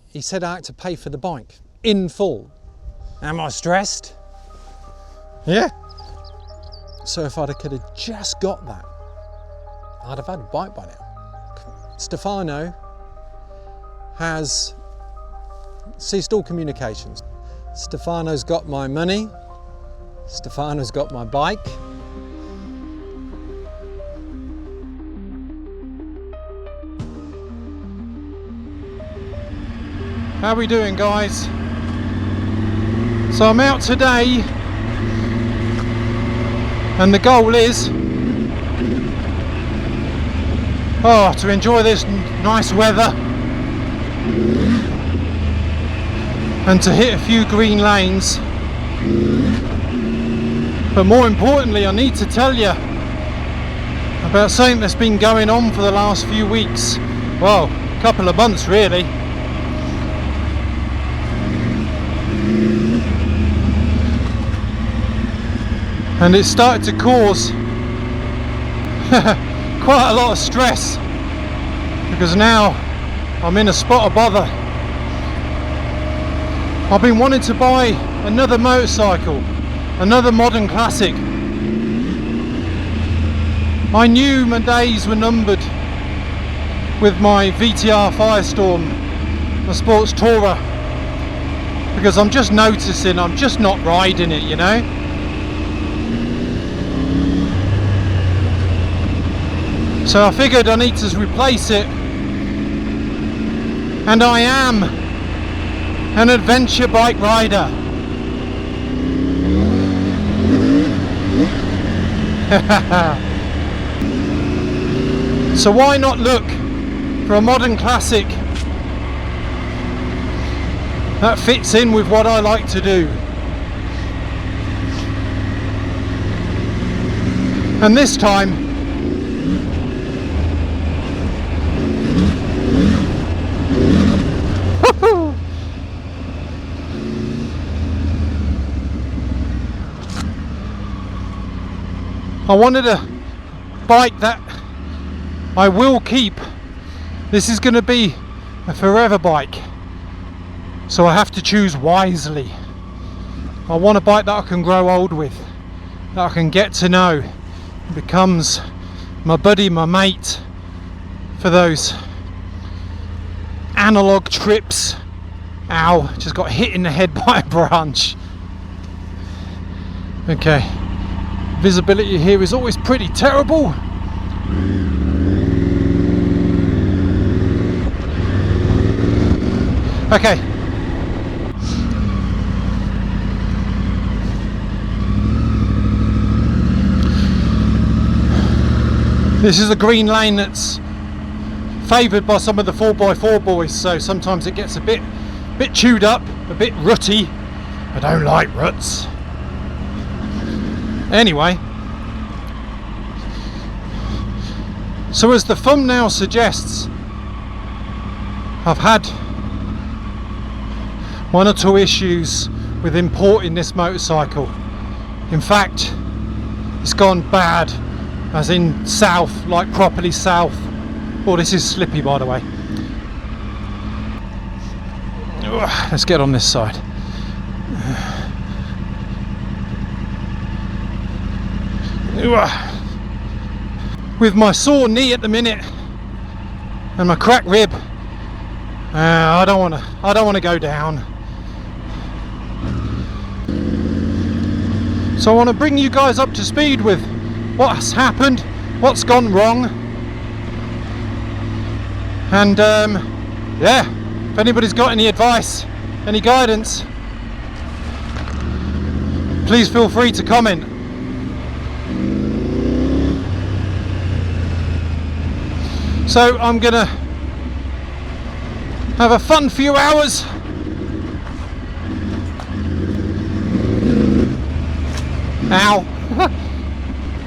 he said I had to pay for the bike in full. Am I stressed? Yeah. So if I could have just got that, I'd have had a bike by now. Stefano has ceased all communications. Stefano's got my money. Stefano's got my bike. How are we doing, guys? So I'm out today and the goal is to enjoy this nice weather and to hit a few green lanes. But more importantly, I need to tell you about something that's been going on for the last few weeks. Well, a couple of months really. And it started to cause quite a lot of stress, because now I'm in a spot of bother. I've been wanting to buy another motorcycle, another modern classic. I knew my days were numbered with my VTR Firestorm, my sports tourer, because I'm just noticing I'm just not riding it, you know. So I figured I need to replace it, and I am an adventure bike rider. So why not look for a modern classic that fits in with what I like to do? And this time I wanted a bike that I will keep. This is going to be a forever bike, so I have to choose wisely. I want a bike that I can grow old with, that I can get to know. It becomes my buddy, my mate for those analog trips. Ow, just got hit in the head by a branch. Okay. Visibility here is always pretty terrible. Okay. This is a green lane that's favoured by some of the 4x4 boys, so sometimes it gets a bit chewed up, a bit rutty. I don't like ruts. Anyway, so as the thumbnail suggests, I've had one or two issues with importing this motorcycle. In fact, it's gone bad, as in south, like properly south. Oh, this is slippy, by the way. Let's get on this side. With my sore knee at the minute and my cracked rib, I don't want to go down. So I want to bring you guys up to speed with what's happened, what's gone wrong, and yeah, if anybody's got any advice, any guidance, please feel free to comment. So I'm gonna have a fun few hours. Ow.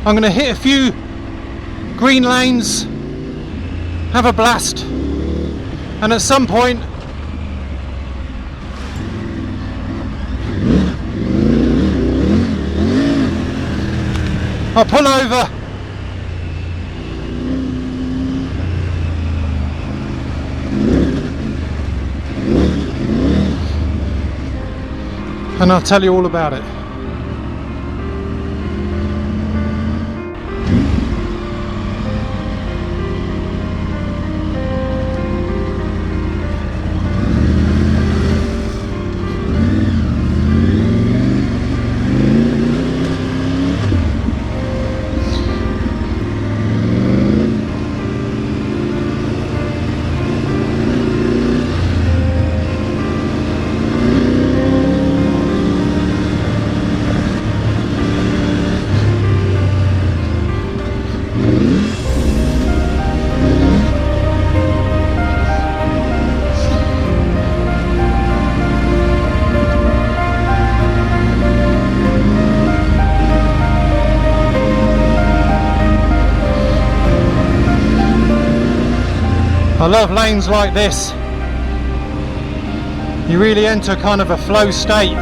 I'm gonna hit a few green lanes, have a blast, and at some point I'll pull over and I'll tell you all about it. I love lanes like this. You really enter kind of a flow state.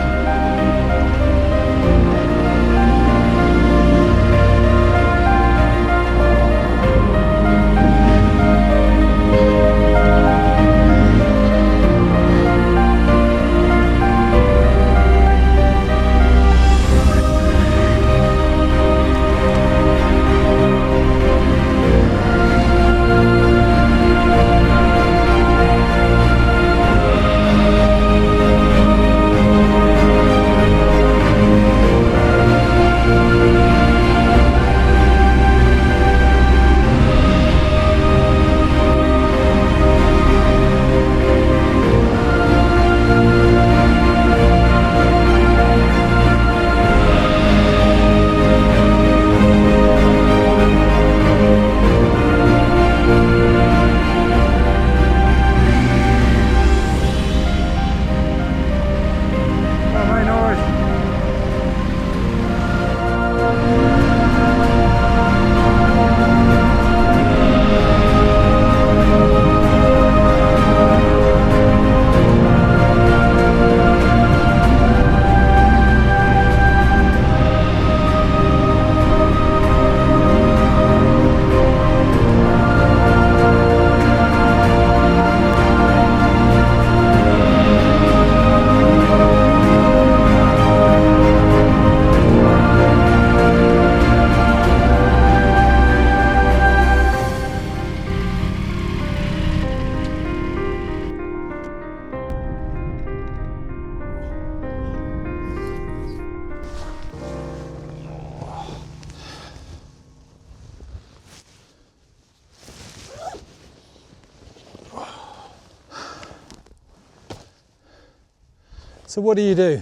So what do?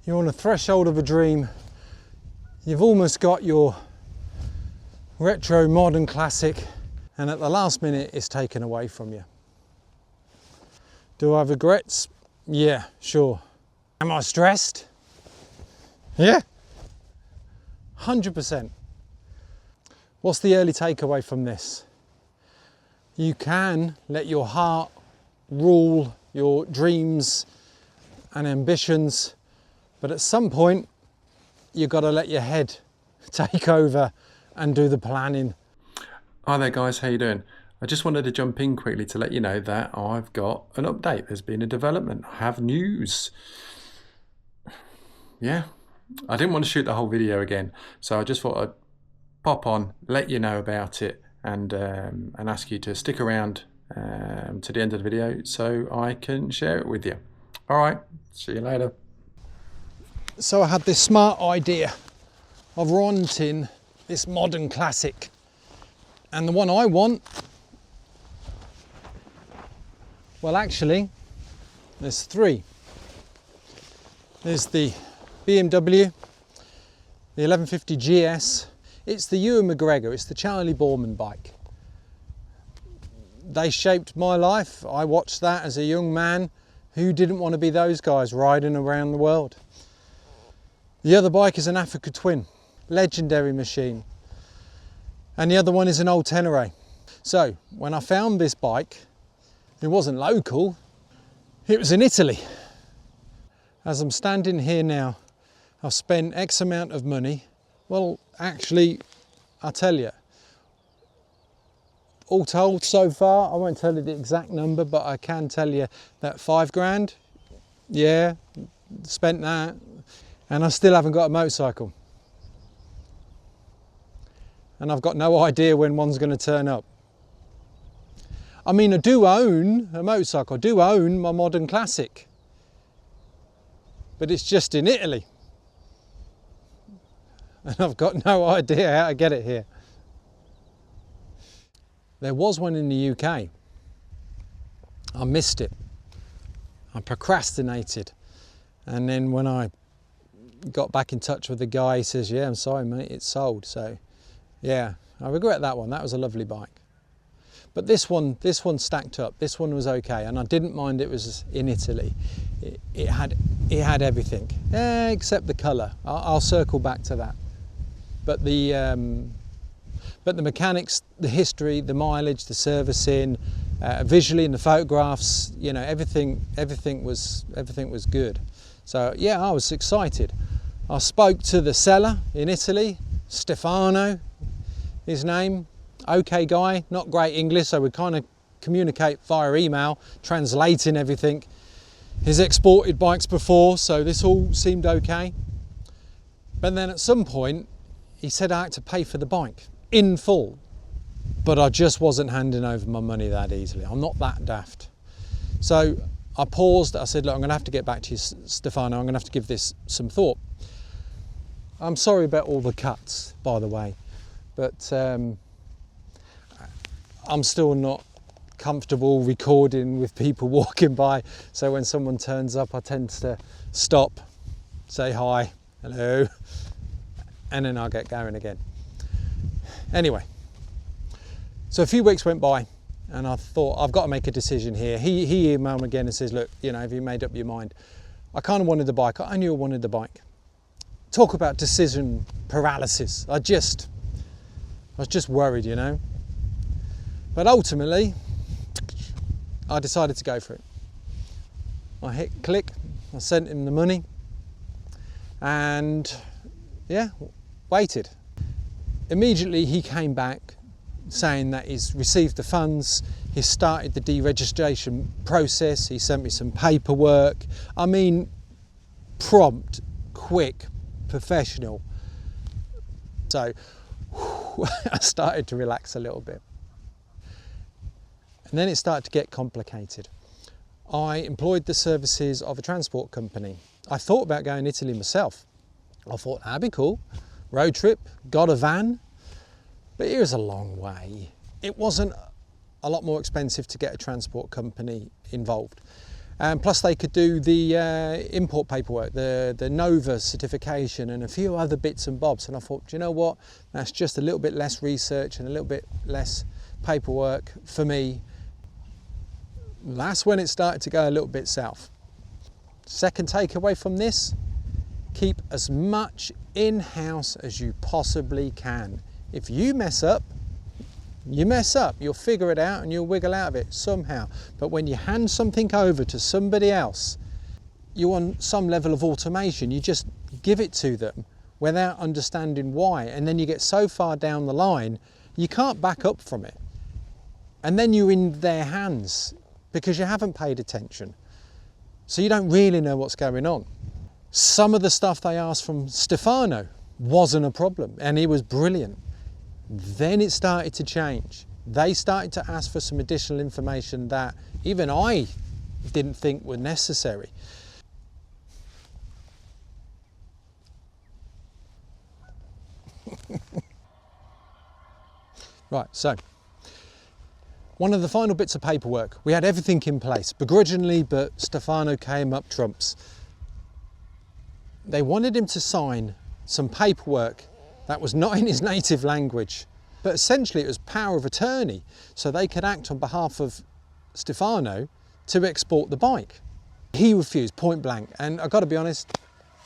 You're on the threshold of a dream. You've almost got your retro modern classic, and at the last minute it's taken away from you. Do I have regrets? Yeah, sure. Am I stressed? Yeah, 100%. What's the early takeaway from this? You can let your heart rule your dreams and ambitions, but at some point you've got to let your head take over and do the planning. Hi there guys, how you doing? I just wanted to jump in quickly to let you know that I've got an update. There's been a development. I have news. Yeah, I didn't want to shoot the whole video again, so I just thought I'd pop on, let you know about it, and ask you to stick around to the end of the video so I can share it with you. All right, see you later. So I had this smart idea of wanting this modern classic, and the one I want, well actually there's three. There's the BMW, the 1150 GS, it's the Ewan McGregor, it's the Charlie Borman bike. They shaped my life. I watched that as a young man. Who didn't want to be those guys riding around the world? The other bike is an Africa Twin, legendary machine. And the other one is an old Tenere. So when I found this bike, it wasn't local, it was in Italy. As I'm standing here now, I've spent X amount of money. Well, actually, I'll tell you, all told so far, I won't tell you the exact number, but I can tell you that 5 grand, yeah, spent that, and I still haven't got a motorcycle. And I've got no idea when one's going to turn up. I mean, I do own a motorcycle, I do own my modern classic, but it's just in Italy. And I've got no idea how to get it here. There was one in the UK. I missed it. I procrastinated. And then when I got back in touch with the guy, he says, yeah, I'm sorry, mate, it's sold. So yeah, I regret that one. That was a lovely bike. But this one stacked up. This one was okay, and I didn't mind it was in Italy. It had everything, except the colour. I'll circle back to that. But the mechanics, the history, the mileage, the servicing, visually in the photographs, you know, everything was good. So yeah, I was excited. I spoke to the seller in Italy, Stefano, his name. Okay guy, not great English, so we kind of communicate via email, translating everything. He's exported bikes before, so this all seemed okay. But then at some point, he said I had to pay for the bike in full, but I just wasn't handing over my money that easily. I'm not that daft. So I paused, I said, look, I'm gonna have to get back to you, Stefano, I'm gonna have to give this some thought. I'm sorry about all the cuts, by the way, but I'm still not comfortable recording with people walking by, so when someone turns up I tend to stop, say hi, hello, and then I'll get going again. Anyway, so a few weeks went by and I thought I've got to make a decision here. He emailed me again and says, look, you know, have you made up your mind? I kind of wanted the bike, I knew I wanted the bike. Talk about decision paralysis. I was just worried, you know. But ultimately, I decided to go for it. I hit click, I sent him the money, and yeah, waited. Immediately he came back saying that he's received the funds, he's started the deregistration process, he sent me some paperwork. I mean, prompt, quick, professional. So I started to relax a little bit. And then it started to get complicated. I employed the services of a transport company. I thought about going to Italy myself. I thought that'd be cool. Road trip, got a van, but it was a long way. It wasn't a lot more expensive to get a transport company involved. And plus they could do the import paperwork, the Nova certification and a few other bits and bobs. And I thought, do you know what? That's just a little bit less research and a little bit less paperwork for me. That's when it started to go a little bit south. Second takeaway from this, keep as much in-house as you possibly can. If you mess up, you mess up. You'll figure it out and you'll wiggle out of it somehow. But when you hand something over to somebody else, you want some level of automation. You just give it to them without understanding why. And then you get so far down the line, you can't back up from it. And then you're in their hands because you haven't paid attention. So you don't really know what's going on. Some of the stuff they asked from Stefano wasn't a problem and he was brilliant. Then it started to change. They started to ask for some additional information that even I didn't think were necessary. Right, so one of the final bits of paperwork, we had everything in place, begrudgingly, but Stefano came up trumps. They wanted him to sign some paperwork that was not in his native language, but essentially it was power of attorney, so they could act on behalf of Stefano to export the bike. He refused point blank, and I've got to be honest,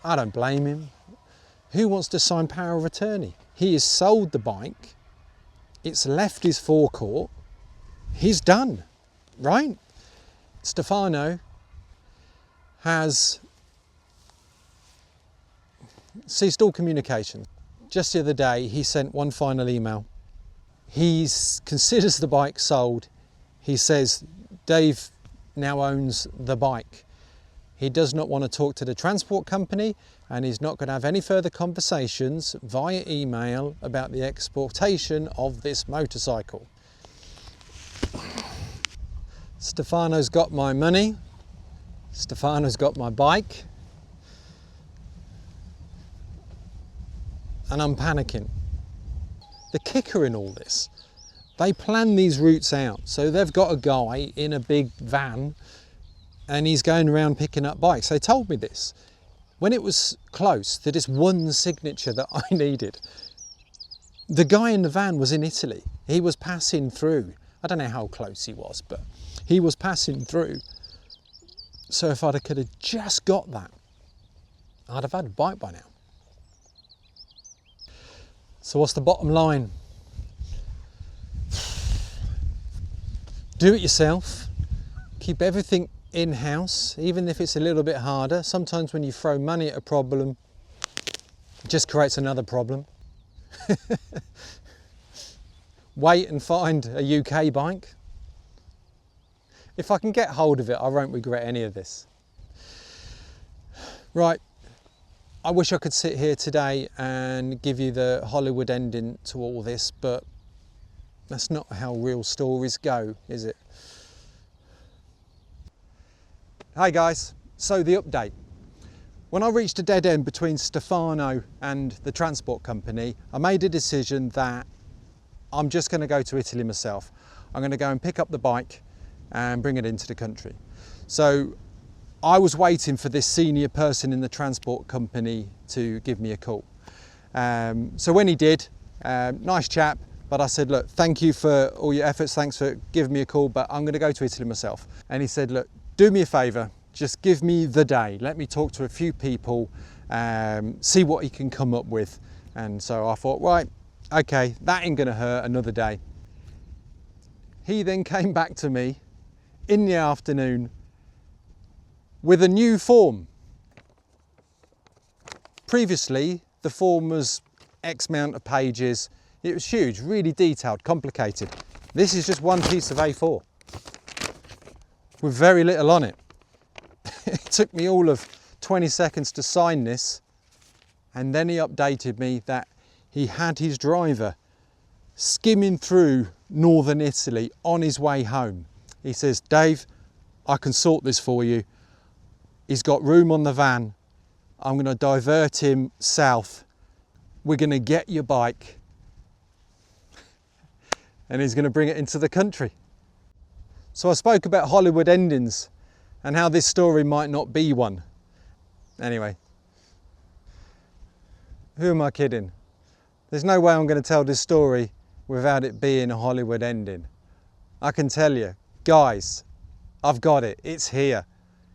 I don't blame him. Who wants to sign power of attorney? He has sold the bike, it's left his forecourt, he's done, right? Stefano has ceased all communication. Just the other day, he sent one final email. He considers the bike sold. He says, Dave now owns the bike. He does not want to talk to the transport company, and he's not going to have any further conversations via email about the exportation of this motorcycle. Stefano's got my money. Stefano's got my bike. And I'm panicking. The kicker in all this, they plan these routes out. So they've got a guy in a big van and he's going around picking up bikes. They told me this when it was close to this one signature that I needed. The guy in the van was in Italy. He was passing through. I don't know how close he was, but he was passing through. So if I could have just got that, I'd have had a bike by now. So what's the bottom line? Do it yourself. Keep everything in-house, even if it's a little bit harder. Sometimes when you throw money at a problem, it just creates another problem. Wait and find a UK bike. If I can get hold of it, I won't regret any of this. Right, I wish I could sit here today and give you the Hollywood ending to all this, but that's not how real stories go, is it? Hi guys, so the update. When I reached a dead end between Stefano and the transport company, I made a decision that I'm just going to go to Italy myself. I'm going to go and pick up the bike and bring it into the country. So I was waiting for this senior person in the transport company to give me a call. So when he did, nice chap, but I said, look, thank you for all your efforts, thanks for giving me a call, but I'm going to go to Italy myself. And he said, look, do me a favour, just give me the day, let me talk to a few people, see what he can come up with. And so I thought, right, okay, that ain't going to hurt, another day. He then came back to me in the afternoon with a new form. Previously, the form was X amount of pages. It was huge, really detailed, complicated. This is just one piece of A4 with very little on it. It took me all of 20 seconds to sign this, and then he updated me that he had his driver skimming through northern Italy on his way home. He says, Dave, I can sort this for you. He's got room on the van. I'm going to divert him south. We're going to get your bike. And he's going to bring it into the country. So I spoke about Hollywood endings and how this story might not be one. Anyway, who am I kidding? There's no way I'm going to tell this story without it being a Hollywood ending. I can tell you, guys, I've got it. It's here.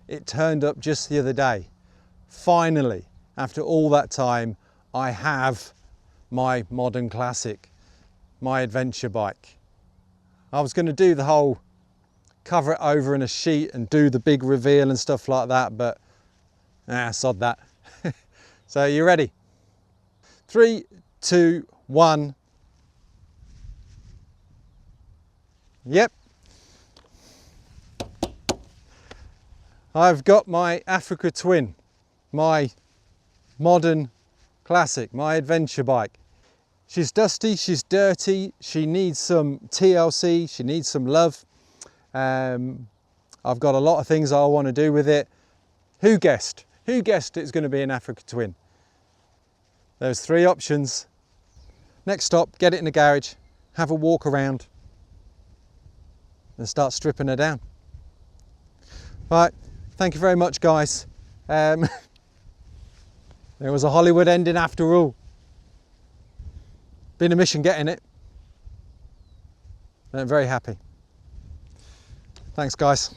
It turned up just the other day. Finally, after all that time, I have my modern classic, my adventure bike. I was going to do the whole cover it over in a sheet and do the big reveal and stuff like that, but sod that. So you ready? 3, 2, 1. Yep. I've got my Africa Twin, my modern classic, my adventure bike. She's dusty, she's dirty, she needs some TLC, she needs some love. I've got a lot of things I want to do with it. Who guessed? Who guessed it's going to be an Africa Twin? There's 3 options. Next stop, get it in the garage, have a walk around and start stripping her down. Right, thank you very much guys. There was a Hollywood ending after all. Been a mission getting it. I'm very happy. Thanks guys.